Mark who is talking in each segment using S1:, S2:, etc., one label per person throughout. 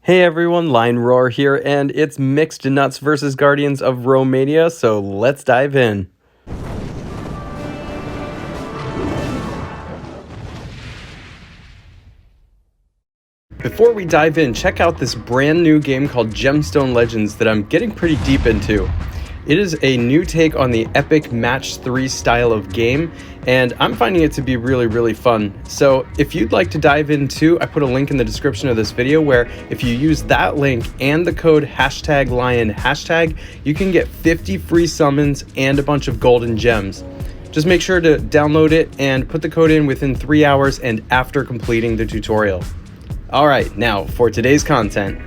S1: Hey everyone, Line Roar here, and it's Mixed Nuts versus Guardians of Romania, so let's dive in. Before we dive in, check out this brand new game called Gemstone Legends that I'm getting pretty deep into. It is a new take on the epic match 3 style of game, and I'm finding it to be really fun. So if you'd like to dive in too, I put a link in the description of this video where if you use that link and the code #lion#, you can get 50 free summons and a bunch of golden gems. Just make sure to download it and put the code in within 3 hours and after completing the tutorial. Alright, now for today's content.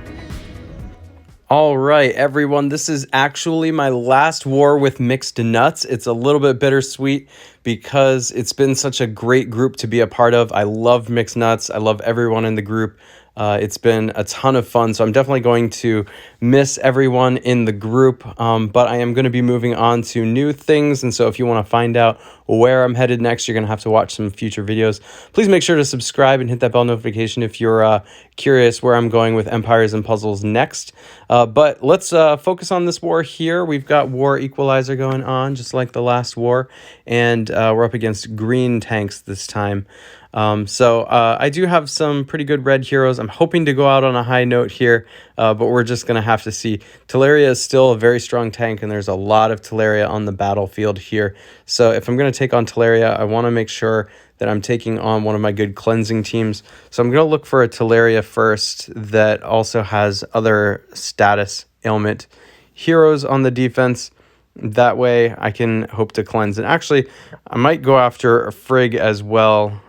S1: Alright everyone, this is actually my last war with Mixed Nuts. It's a little bit bittersweet because it's been such a great group to be a part of. I love Mixed Nuts. I love everyone in the group. It's been a ton of fun, so I'm definitely going to miss everyone in the group, but I am going to be moving on to new things, and so if you want to find out where I'm headed next, you're going to have to watch some future videos. Please make sure to subscribe and hit that bell notification if you're curious where I'm going with Empires and Puzzles next. But let's focus on this war here. We've got War Equalizer going on, just like the last war, and we're up against green tanks this time. So I do have some pretty good red heroes. I'm hoping to go out on a high note here, but we're just going to have to see. Teleria is still a very strong tank, and there's a lot of Teleria on the battlefield here. So if I'm going to take on Teleria, I want to make sure that I'm taking on one of my good cleansing teams. So I'm going to look for a Teleria first that also has other status ailment heroes on the defense. That way I can hope to cleanse. And actually, I might go after a Frigg as well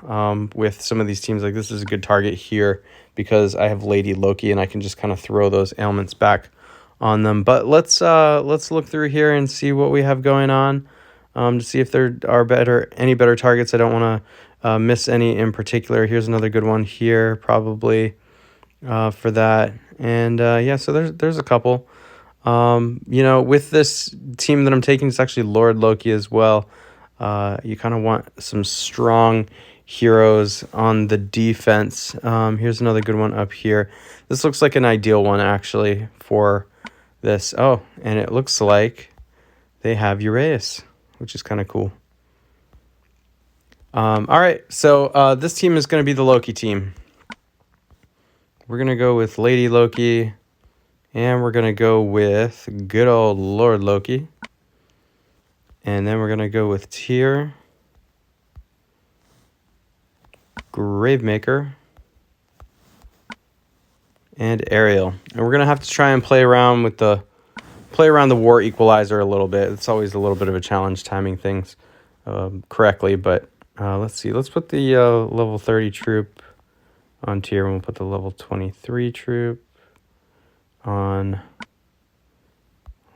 S1: with some of these teams. Like this is a good target here because I have Lady Loki and I can just kind of throw those ailments back on them. But let's look through here and see what we have going on to see if there are any better targets. I don't want to miss any in particular. Here's another good one here probably for that. And yeah, so there's a couple. You know, with this team that I'm taking, it's actually Lord Loki as well. You kind of want some strong heroes on the defense. Here's another good one up here. This looks like an ideal one, actually, for this. Oh, and it looks like they have Uraeus, which is kind of cool. All right, so this team is going to be the Loki team. We're going to go with Lady Loki. And we're going to go with good old Lord Loki. And then we're going to go with Tyr, Gravemaker, and Ariel. And we're going to have to try and play around the War Equalizer a little bit. It's always a little bit of a challenge timing things correctly. But let's see. Let's put the level 30 troop on Tyr, and we'll put the level 23 troop on,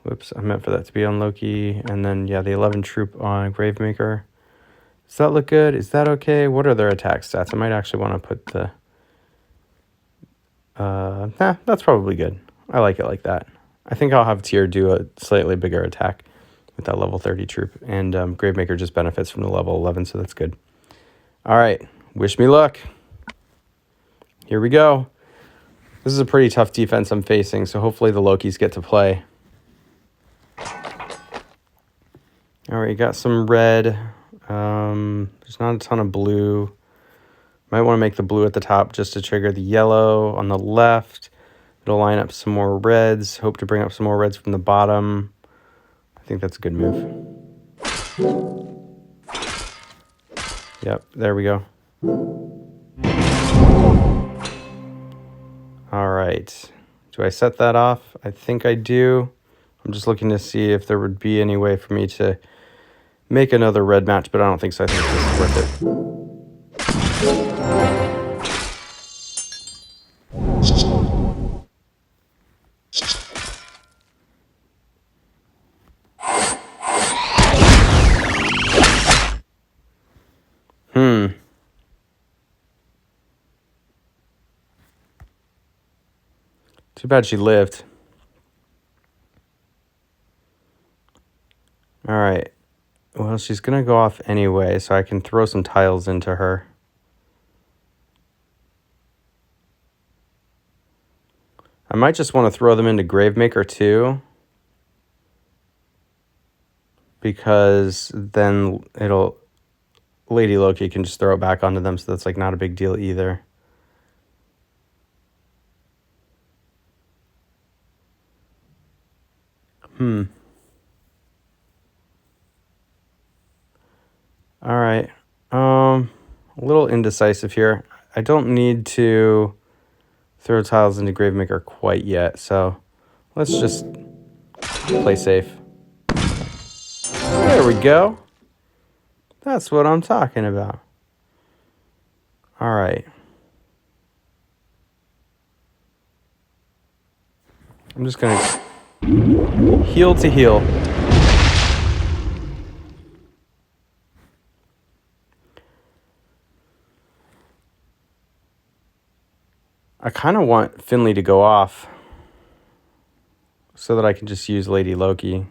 S1: whoops, I meant for that to be on Loki, and then yeah, the 11 troop on Gravemaker. Does that look good? Is that okay? What are their attack stats? I might actually want to put the that's probably good. I like it like that. I think I'll have Tyr do a slightly bigger attack with that level 30 troop, and Gravemaker just benefits from the level 11, so that's good. All right, wish me luck. Here we go. This is a pretty tough defense I'm facing, so hopefully the Lokis get to play. All right, got some red. There's not a ton of blue. Might want to make the blue at the top just to trigger the yellow on the left. It'll line up some more reds. Hope to bring up some more reds from the bottom. I think that's a good move. Yep, there we go. All right, do I set that off? I think I do. I'm just looking to see if there would be any way for me to make another red match, but I don't think so. I think this is worth it. Too bad she lived. All right. Well, she's going to go off anyway, so I can throw some tiles into her. I might just want to throw them into Gravemaker too, because then Lady Loki can just throw it back onto them, so that's like not a big deal either. All right. A little indecisive here. I don't need to throw tiles into Gravemaker quite yet, so let's just play safe. There we go. That's what I'm talking about. All right. I'm just going to heal to heal. I kind of want Finley to go off so that I can just use Lady Loki.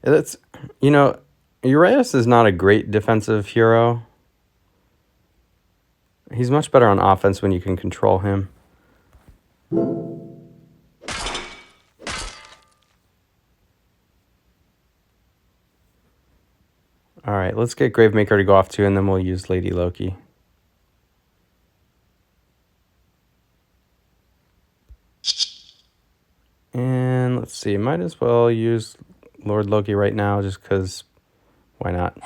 S1: That's, Urias is not a great defensive hero. He's much better on offense when you can control him. All right, let's get Gravemaker to go off too, and then we'll use Lady Loki. And let's see, might as well use Lord Loki right now just because why not?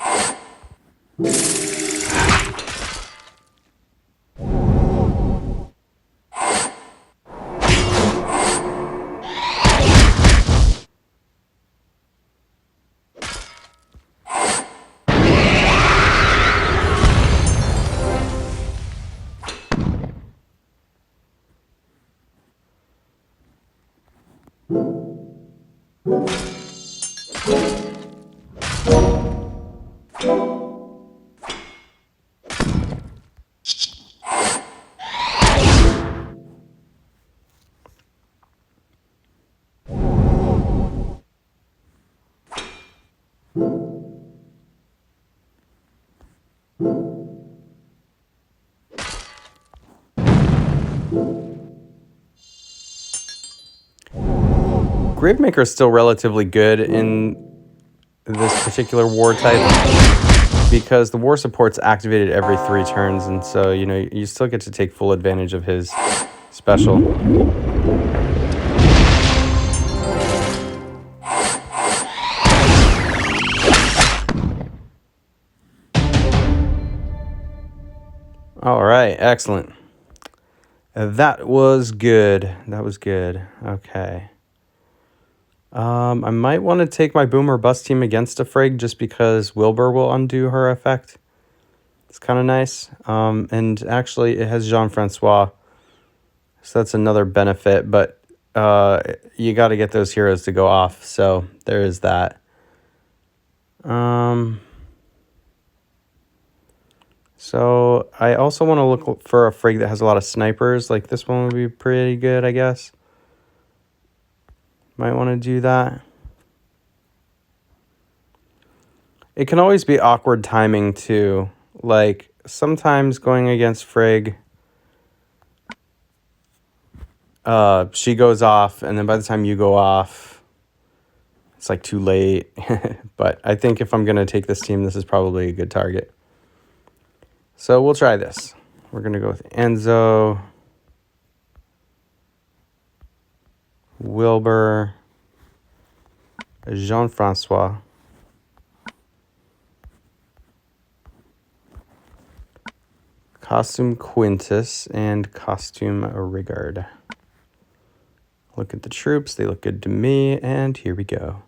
S1: Gravemaker is still relatively good in this particular war type because the war support's activated every 3 turns, and so, you still get to take full advantage of his special. All right, excellent. That was good. Okay. I might want to take my Boom or Bust team against a Frigg just because Wilbur will undo her effect. It's kind of nice. And actually, it has Jean-Francois, so that's another benefit. But you got to get those heroes to go off, so there is that. So I also want to look for a Frigg that has a lot of snipers. Like this one would be pretty good, I guess. Might want to do that. It can always be awkward timing too. Like sometimes going against Frigg, she goes off, and then by the time you go off, it's like too late. But I think if I'm going to take this team, this is probably a good target. So we'll try this. We're going to go with Enzo, Wilbur, Jean-Francois, Costume Quintus, and Costume Rigard. Look at the troops. They look good to me, and here we go.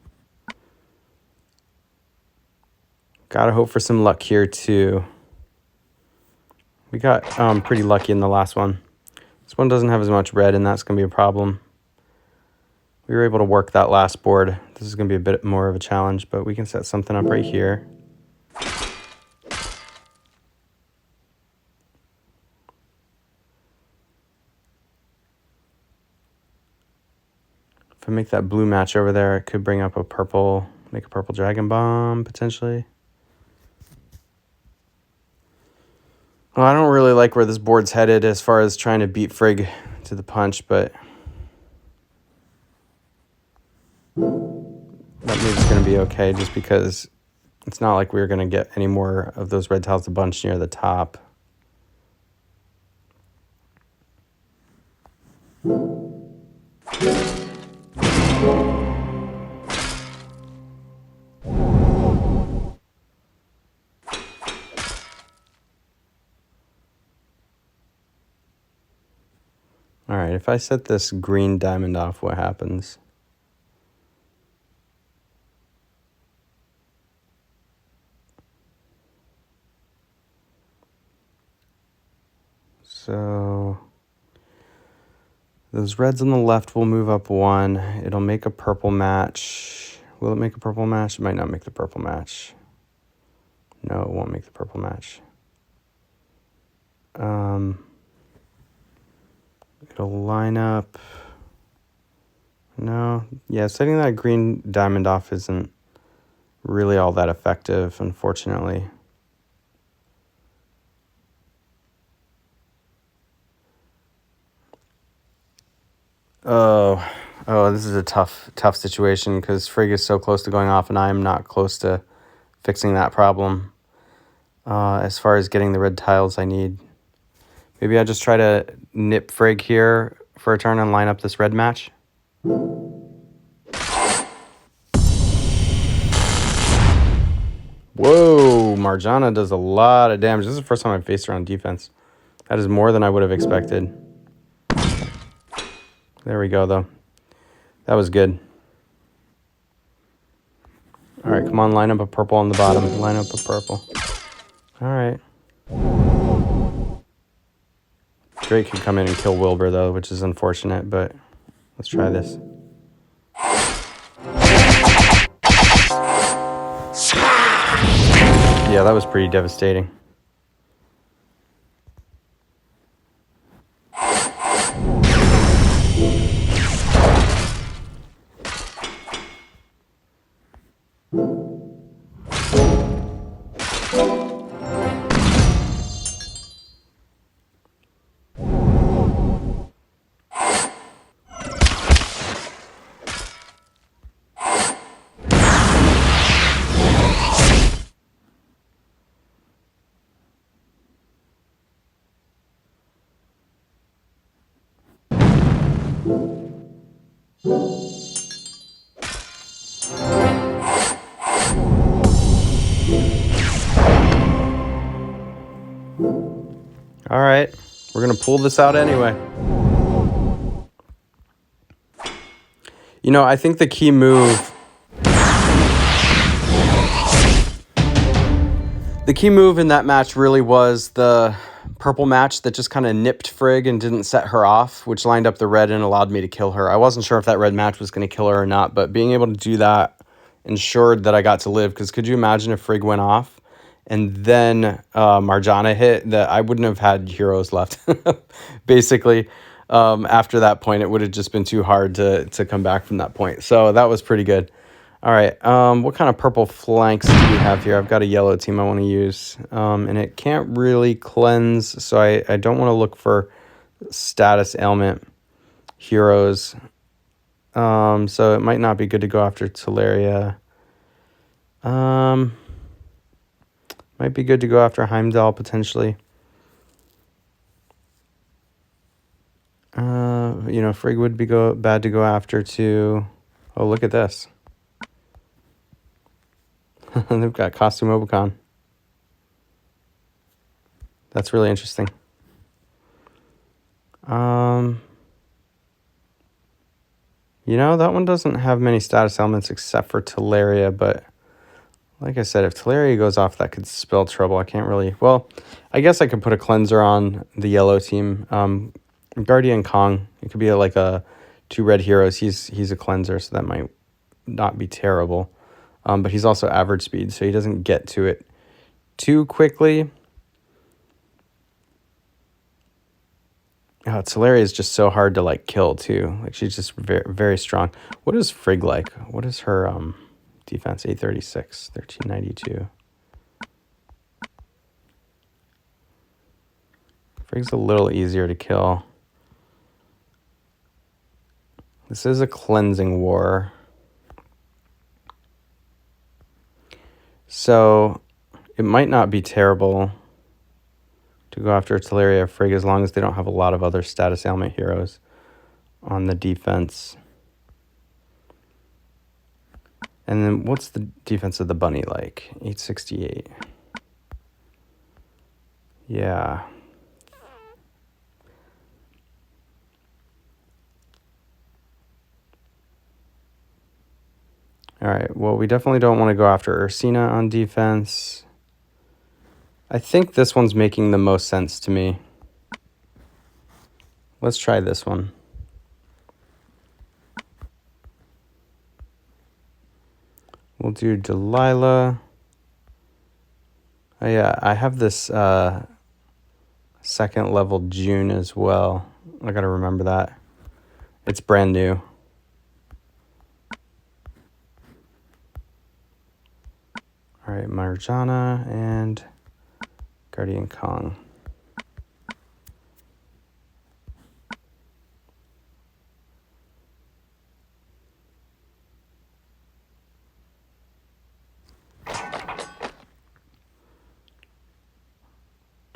S1: Gotta hope for some luck here, too. We got pretty lucky in the last one. This one doesn't have as much red, and that's going to be a problem. We were able to work that last board. This is going to be a bit more of a challenge, but we can set something up right here. If I make that blue match over there, it could bring up a purple, make a purple Dragon Bomb, potentially. Well, I don't really like where this board's headed as far as trying to beat Frigg to the punch, but that move's going to be okay just because it's not like we're going to get any more of those red tiles to bunch near the top. All right, if I set this green diamond off, what happens? So those reds on the left will move up one. It'll make a purple match. Will it make a purple match? It might not make the purple match. No, it won't make the purple match. It'll line up. No, yeah, setting that green diamond off isn't really all that effective, unfortunately. Oh, this is a tough situation because Frigg is so close to going off and I'm not close to fixing that problem. As far as getting the red tiles I need. Maybe I just try to nip Frigg here for a turn and line up this red match. Whoa, Marjana does a lot of damage. This is the first time I've faced her on defense. That is more than I would have expected. There we go, though. That was good. All right, come on, line up a purple on the bottom. Line up a purple. All right. Drake could come in and kill Wilbur, though, which is unfortunate, but let's try this. Yeah, that was pretty devastating. All right, we're going to pull this out anyway. You know, I think the key move... The key move in that match really was the purple match that just kind of nipped Frigg and didn't set her off, which lined up the red and allowed me to kill her. I wasn't sure if that red match was going to kill her or not, but being able to do that ensured that I got to live, because could you imagine if Frigg went off and then Marjana hit, that I wouldn't have had heroes left. Basically, after that point, it would have just been too hard to come back from that point. So that was pretty good. All right, what kind of purple flanks do we have here? I've got a yellow team I want to use, and it can't really cleanse, so I don't want to look for status ailment heroes. So it might not be good to go after Teleria. Might be good to go after Heimdall, potentially. You know, Frigg would be bad to go after, too. Oh, look at this. They've got Costume Obicon. That's really interesting. You know, that one doesn't have many status elements except for Teleria, but like I said, if Teleria goes off, that could spell trouble. I can't really... Well, I guess I could put a cleanser on the yellow team. Guardian Kong, it could be like a 2 red heroes. He's a cleanser, so that might not be terrible. But he's also average speed, so he doesn't get to it too quickly. Oh, Teleria is just so hard to like kill too. Like she's just very very strong. What is Frigg like? What is her defense? 836, 1392. Frigg's a little easier to kill. This is a cleansing war. So it might not be terrible to go after Teleria or Frigg as long as they don't have a lot of other status ailment heroes on the defense. And then what's the defense of the bunny like? 868. Yeah. All right, well, we definitely don't want to go after Ursina on defense. I think this one's making the most sense to me. Let's try this one. We'll do Delilah. Oh yeah, I have this second level June as well. I gotta remember that. It's brand new. All right, Marjana and Guardian Kong.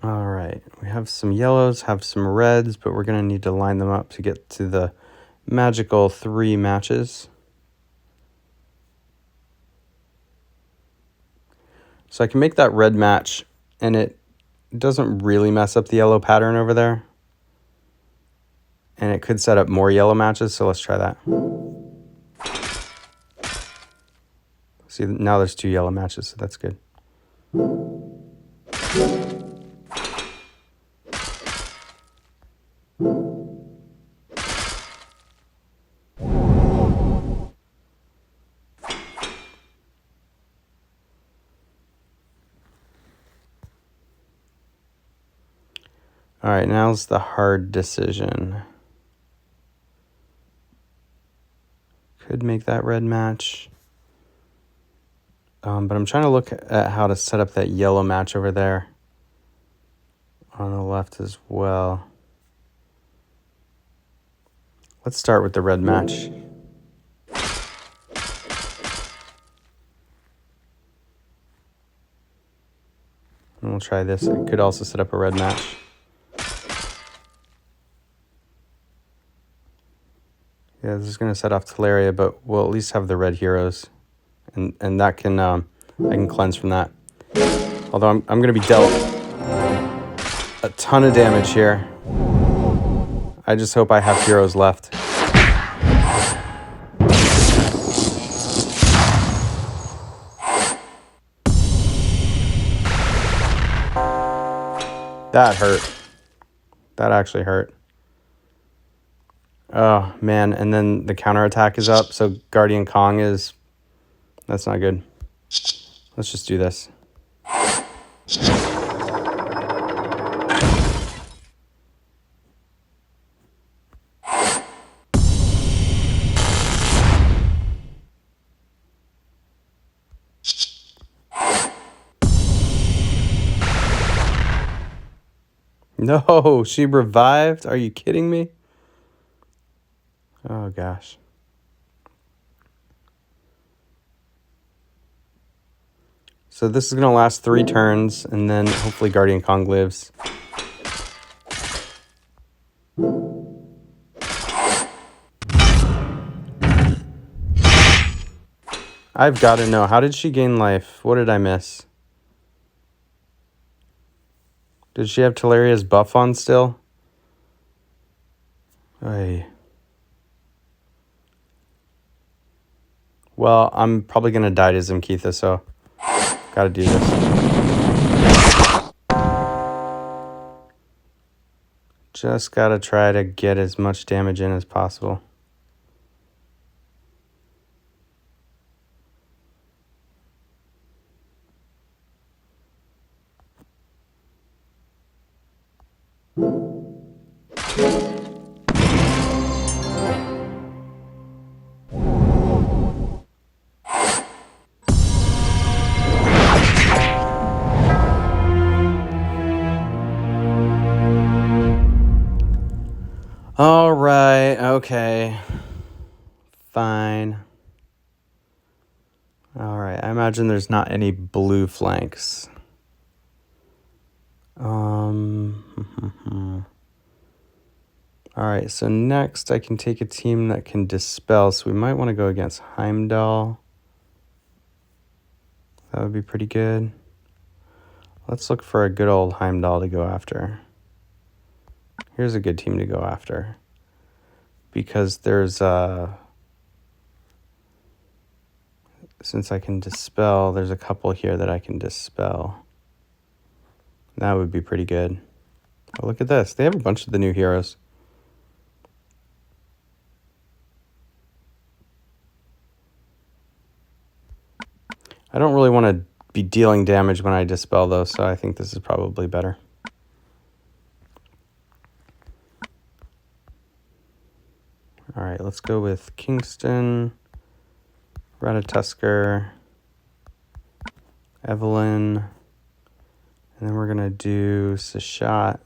S1: All right, we have some yellows, have some reds, but we're gonna need to line them up to get to the magical 3 matches. So I can make that red match, and it doesn't really mess up the yellow pattern over there. And it could set up more yellow matches, so let's try that. See, now there's 2 yellow matches, so that's good. All right, now's the hard decision. Could make that red match. But I'm trying to look at how to set up that yellow match over there on the left as well. Let's start with the red match. And we'll try this. It could also set up a red match. Yeah, this is going to set off Teleria, but we'll at least have the red heroes. And that can, I can cleanse from that. Although I'm going to be dealt a ton of damage here. I just hope I have heroes left. That hurt. That actually hurt. Oh, man. And then the counterattack is up, so Guardian Kong is... That's not good. Let's just do this. No, she revived? Are you kidding me? Oh, gosh. So this is going to last 3 turns, and then hopefully Guardian Kong lives. I've got to know. How did she gain life? What did I miss? Did she have Teleria's buff on still? Ay. Well, I'm probably going to die to Zimkeitha, so gotta do this. Just gotta try to get as much damage in as possible. All right, okay. Fine. All right, I imagine there's not any blue flanks. All right, so next I can take a team that can dispel, so we might want to go against Heimdall. That would be pretty good. Let's look for a good old Heimdall to go after. Here's a good team to go after. Because there's, since I can dispel, there's a couple here that I can dispel. That would be pretty good. Oh, look at this. They have a bunch of the new heroes. I don't really want to be dealing damage when I dispel, though, so I think this is probably better. All right, let's go with Kingston, Ratatusker, Evelyn, and then we're going to do Sashat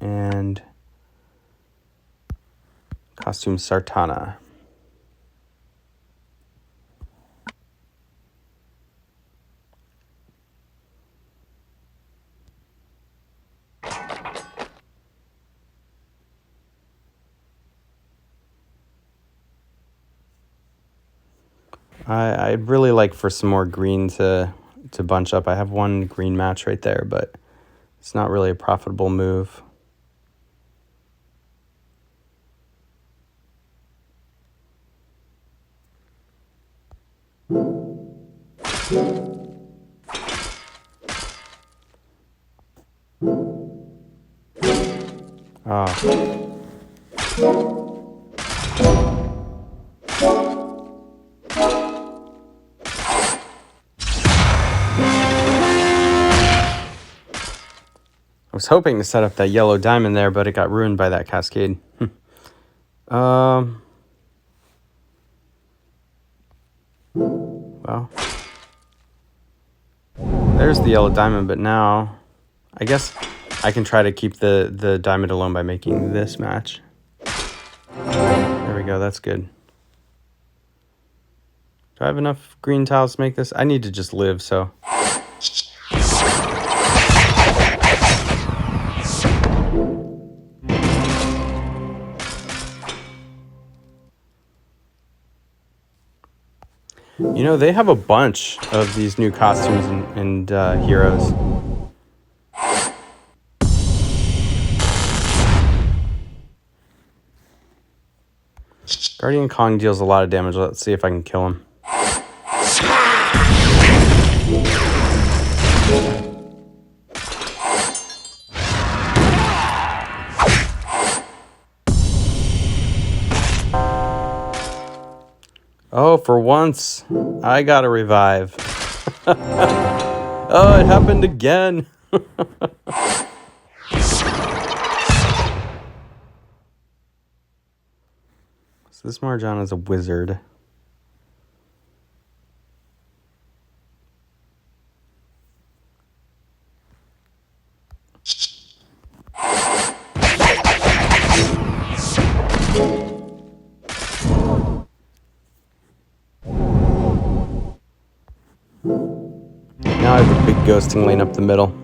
S1: and Costume Sartana. I'd really like for some more green to bunch up. I have one green match right there, but it's not really a profitable move. Oh. I was hoping to set up that yellow diamond there, but it got ruined by that cascade. Well, there's the yellow diamond, but now I guess I can try to keep the diamond alone by making this match. There we go, that's good. Do I have enough green tiles to make this? I need to just live, so. You know, they have a bunch of these new costumes and heroes. Guardian Kong deals a lot of damage. Let's see if I can kill him. Oh, for once, I got a revive. Oh, it happened again. So this Marjan is a wizard. Now I have a big ghosting lane up the middle.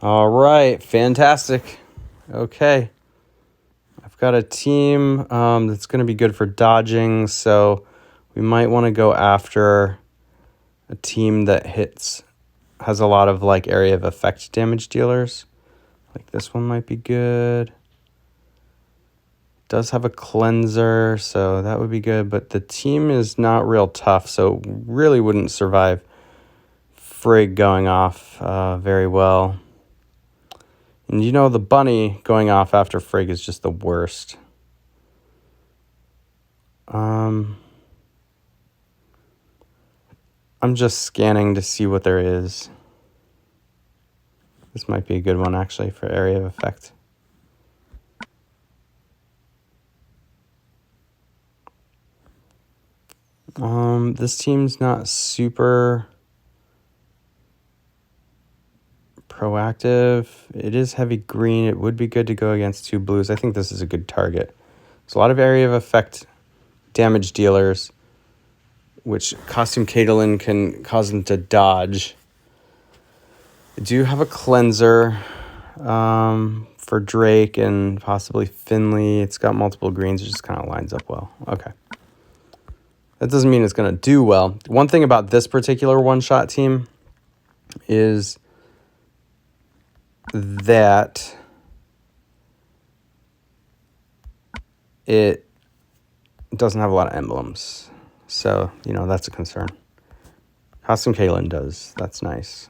S1: All right, fantastic. Okay. I've got a team that's going to be good for dodging, so we might want to go after a team that has a lot of like area of effect damage dealers. Like this one might be good. Does have a cleanser, so that would be good, but the team is not real tough, so really wouldn't survive Frigg going off very well. And you know the bunny going off after Frigg is just the worst. I'm just scanning to see what there is. This might be a good one, actually, for area of effect. This team's not super proactive. It is heavy green. It would be good to go against 2 blues. I think this is a good target. There's a lot of area of effect damage dealers, which Costume Caitlin can cause them to dodge. I do have a cleanser for Drake and possibly Finley. It's got multiple greens. It just kind of lines up well. Okay. That doesn't mean it's going to do well. One thing about this particular one-shot team is that it doesn't have a lot of emblems. So, that's a concern. Costume Caitlin does. That's nice.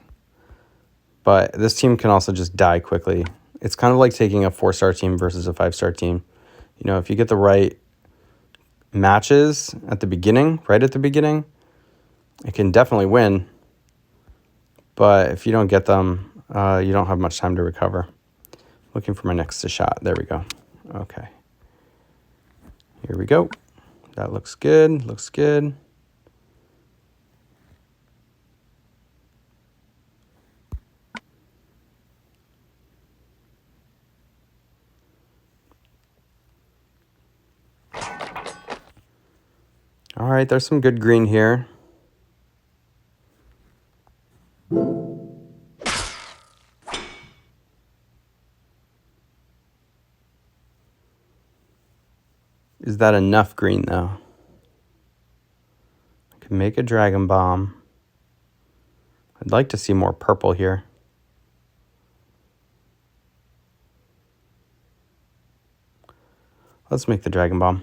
S1: But this team can also just die quickly. It's kind of like taking a 4-star team versus a 5-star team. If you get the right matches right at the beginning, it can definitely win. But if you don't get them, you don't have much time to recover. Looking for my next shot. There we go. Okay. Here we go. That looks good. Looks good. All right, there's some good green here. Is that enough green, though? I can make a Dragon Bomb. I'd like to see more purple here. Let's make the Dragon Bomb.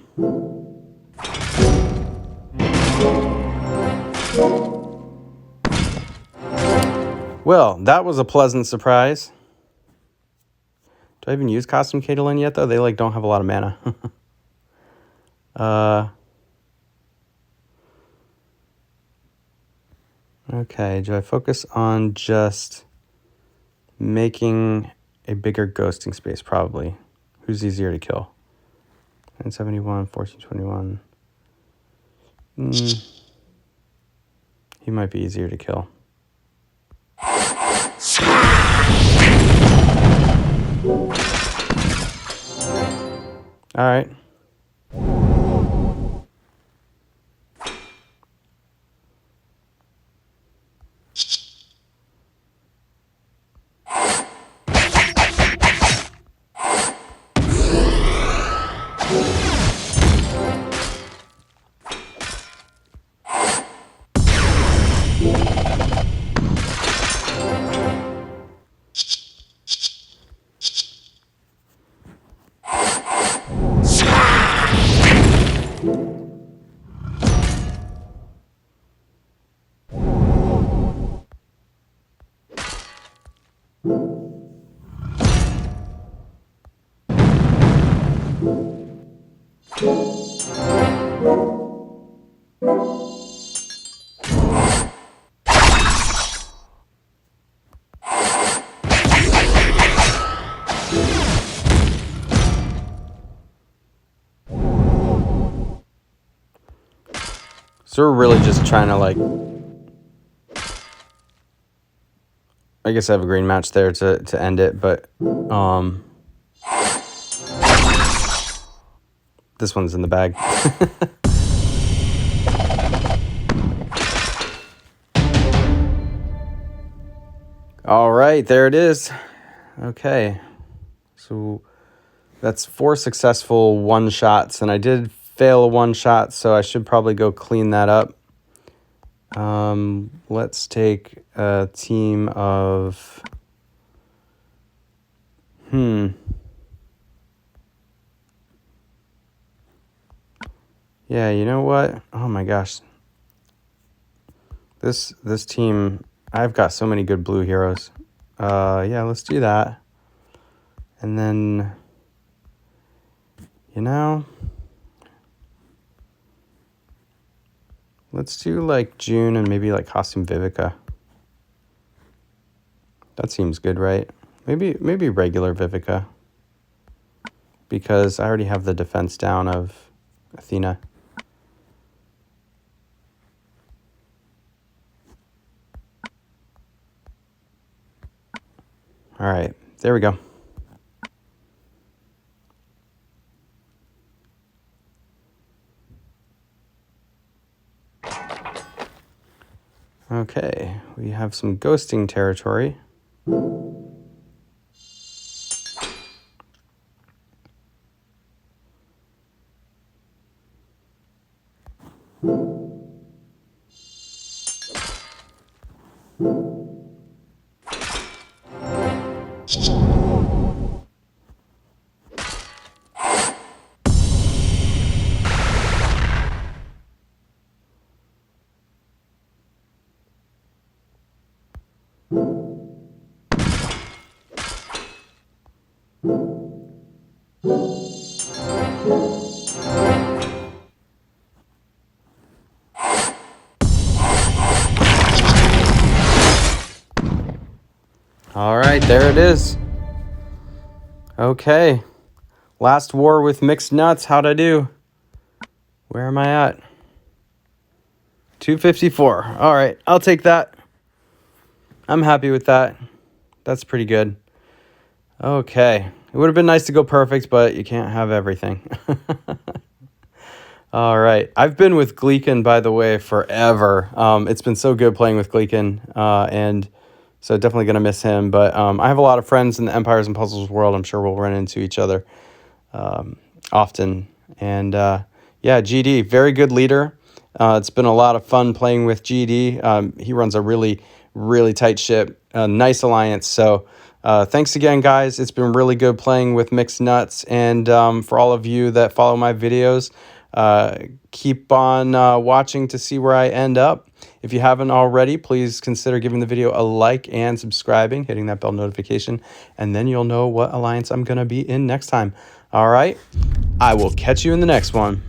S1: Well, that was a pleasant surprise. Do I even use Costume Caitlin yet, though? They, don't have a lot of mana. Okay, do I focus on just making a bigger ghosting space? Probably. Who's easier to kill? 971, 1421. He might be easier to kill. All right. So we're really just trying to I guess I have a green match there to end it, but this one's in the bag. All right, there it is. Okay. So that's 4 successful one-shots, and I did fail a one-shot, so I should probably go clean that up. Let's take a team of... Yeah, you know what? Oh my gosh. This team, I've got so many good blue heroes. Yeah, let's do that. And then, you know, let's do like June and maybe like Costume Vivica. That seems good, right? Maybe regular Vivica. Because I already have the defense down of Athena. All right, there we go. Okay, we have some ghosting territory. All right, there it is. Okay. Last war with mixed nuts. How'd I do? Where am I at? 254. All right, I'll take that. I'm happy with that. That's pretty good. Okay. It would have been nice to go perfect, but you can't have everything. All right. I've been with Gleekin, by the way, forever. It's been so good playing with Gleekin, and so definitely going to miss him. But I have a lot of friends in the Empires and Puzzles world. I'm sure we'll run into each other often. And yeah, GD, very good leader. It's been a lot of fun playing with GD. He runs a really, really tight ship, nice alliance. So thanks again, guys. It's been really good playing with Mixed Nuts. And for all of you that follow my videos, keep on watching to see where I end up. If you haven't already, please consider giving the video a like and subscribing, hitting that bell notification, and then you'll know what alliance I'm going to be in next time. All right, I will catch you in the next one.